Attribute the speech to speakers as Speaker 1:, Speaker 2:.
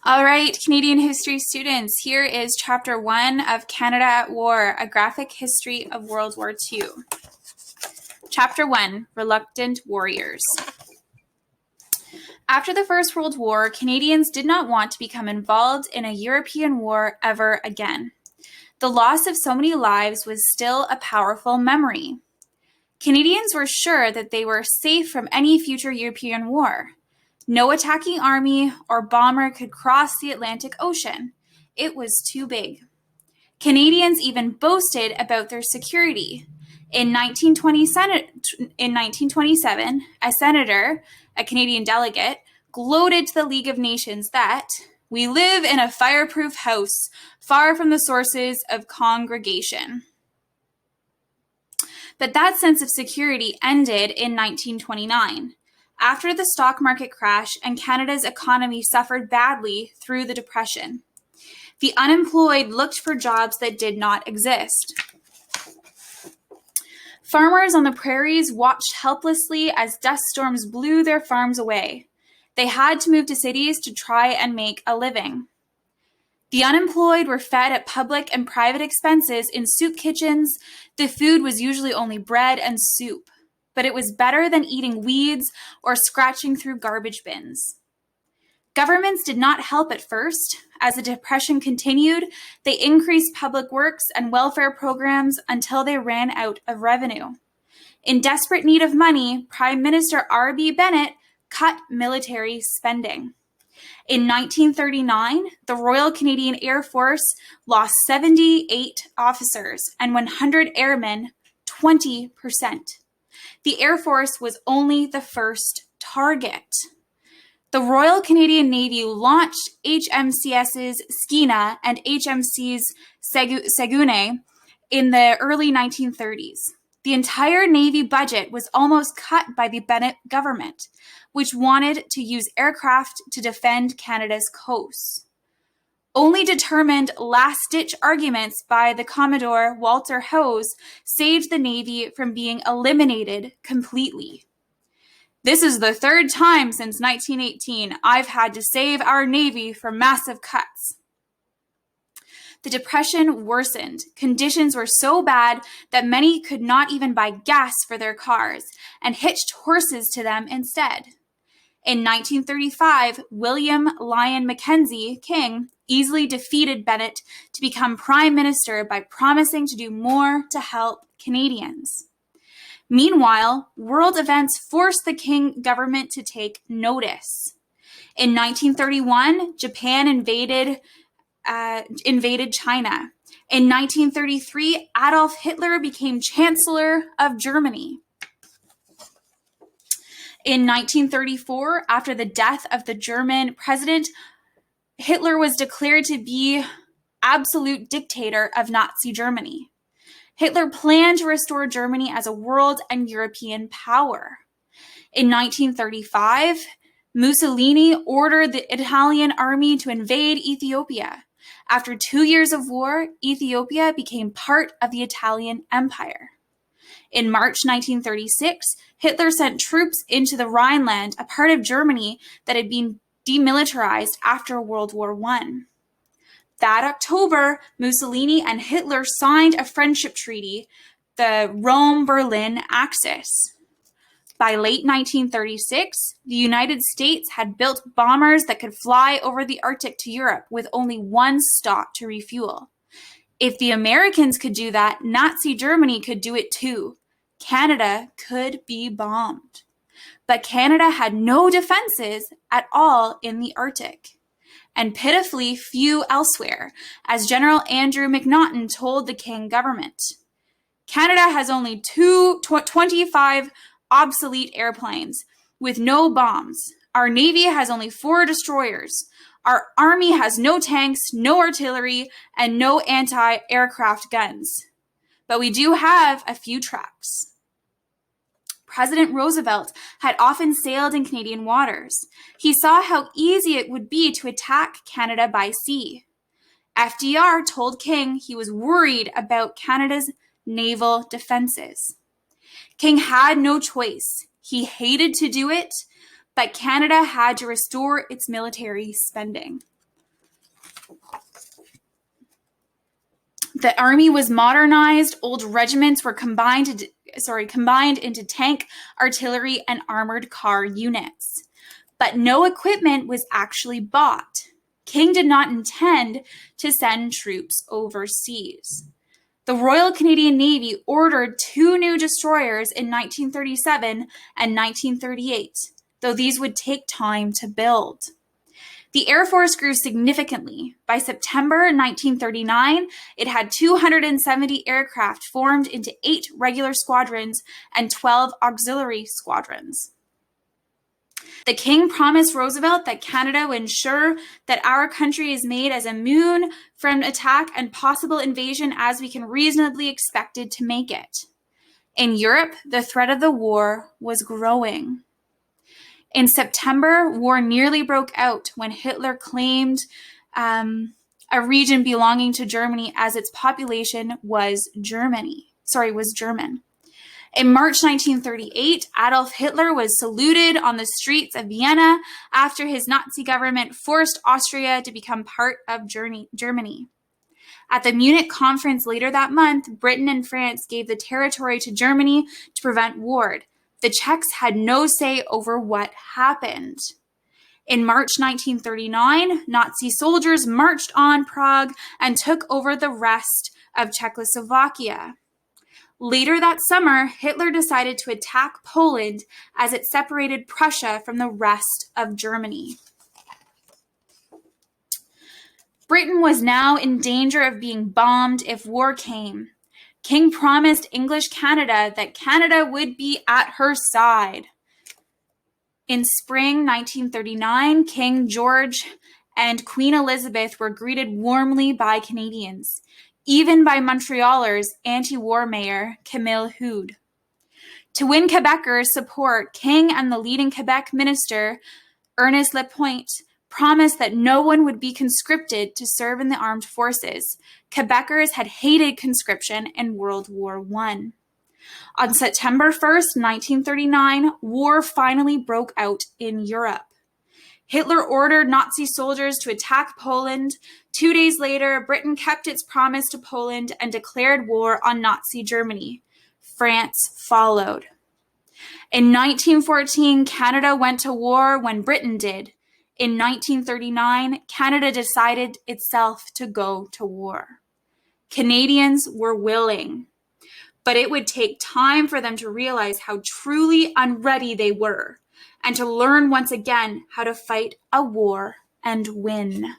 Speaker 1: All right, Canadian history students, here is Chapter 1 of Canada at War, a graphic history of World War II. Chapter 1, Reluctant Warriors. After the First World War, Canadians did not want to become involved in a European war ever again. The loss of so many lives was still a powerful memory. Canadians were sure that they were safe from any future European war. No attacking army or bomber could cross the Atlantic Ocean. It was too big. Canadians even boasted about their security. In 1927, a senator, a Canadian delegate, gloated to the League of Nations that we live in a fireproof house, far from the sources of congregation. But that sense of security ended in 1929, after the stock market crash and Canada's economy suffered badly through the Depression. The unemployed looked for jobs that did not exist. Farmers on the prairies watched helplessly as dust storms blew their farms away. They had to move to cities to try and make a living. The unemployed were fed at public and private expenses in soup kitchens. The food was usually only bread and soup, but it was better than eating weeds or scratching through garbage bins. Governments did not help at first. As the Depression continued, they increased public works and welfare programs until they ran out of revenue. In desperate need of money, Prime Minister R.B. Bennett cut military spending. In 1939, the Royal Canadian Air Force lost 78 officers and 100 airmen, 20%. The Air Force was only the first target. The Royal Canadian Navy launched HMCS's Skeena and HMC's Saguenay in the early 1930s. The entire Navy budget was almost cut by the Bennett government, which wanted to use aircraft to defend Canada's coasts. Only determined last-ditch arguments by the Commodore Walter Hose saved the Navy from being eliminated completely. This is the third time since 1918 I've had to save our Navy from massive cuts. The Depression worsened. Conditions were so bad that many could not even buy gas for their cars and hitched horses to them instead. In 1935, William Lyon Mackenzie King easily defeated Bennett to become Prime Minister by promising to do more to help Canadians. Meanwhile, world events forced the King government to take notice. In 1931, Japan invaded China. In 1933, Adolf Hitler became Chancellor of Germany. In 1934, after the death of the German president, Hitler was declared to be absolute dictator of Nazi Germany. Hitler planned to restore Germany as a world and European power. In 1935, Mussolini ordered the Italian army to invade Ethiopia. After 2 years of war, Ethiopia became part of the Italian Empire. In March 1936, Hitler sent troops into the Rhineland, a part of Germany that had been demilitarized after World War I. That October, Mussolini and Hitler signed a friendship treaty, the Rome-Berlin Axis. By late 1936, the United States had built bombers that could fly over the Arctic to Europe with only one stop to refuel. If the Americans could do that, Nazi Germany could do it too. Canada could be bombed. But Canada had no defenses at all in the Arctic, and pitifully few elsewhere, as General Andrew McNaughton told the King government. Canada has only 25 obsolete airplanes with no bombs. Our Navy has only 4 destroyers. Our Army has no tanks, no artillery, and no anti-aircraft guns. But we do have a few trucks. President Roosevelt had often sailed in Canadian waters. He saw how easy it would be to attack Canada by sea. FDR told King he was worried about Canada's naval defenses. King had no choice. He hated to do it, but Canada had to restore its military spending. The army was modernized. Old regiments were combined into tank, artillery, and armored car units. But no equipment was actually bought. King did not intend to send troops overseas. The Royal Canadian Navy ordered 2 new destroyers in 1937 and 1938, though these would take time to build. The Air Force grew significantly. By September 1939, it had 270 aircraft formed into 8 regular squadrons and 12 auxiliary squadrons. The King promised Roosevelt that Canada would ensure that our country is made as immune from attack and possible invasion as we can reasonably expected to make it. In Europe, the threat of the war was growing. In September, war nearly broke out when Hitler claimed a region belonging to Germany as its population was German. In March 1938, Adolf Hitler was saluted on the streets of Vienna after his Nazi government forced Austria to become part of Germany. At the Munich conference later that month, Britain and France gave the territory to Germany to prevent war. The Czechs had no say over what happened. In March 1939, Nazi soldiers marched on Prague and took over the rest of Czechoslovakia. Later that summer, Hitler decided to attack Poland as it separated Prussia from the rest of Germany. Britain was now in danger of being bombed if war came. King promised English Canada that Canada would be at her side. In spring 1939, King George and Queen Elizabeth were greeted warmly by Canadians, even by Montrealers anti-war mayor Camille Houde. To win Quebecers' support, King and the leading Quebec minister, Ernest Lapointe, promised that no one would be conscripted to serve in the armed forces. Quebecers had hated conscription in World War I. On September 1st, 1939, war finally broke out in Europe. Hitler ordered Nazi soldiers to attack Poland. 2 days later, Britain kept its promise to Poland and declared war on Nazi Germany. France followed. In 1914, Canada went to war when Britain did. In 1939, Canada decided itself to go to war. Canadians were willing, but it would take time for them to realize how truly unready they were and to learn once again how to fight a war and win.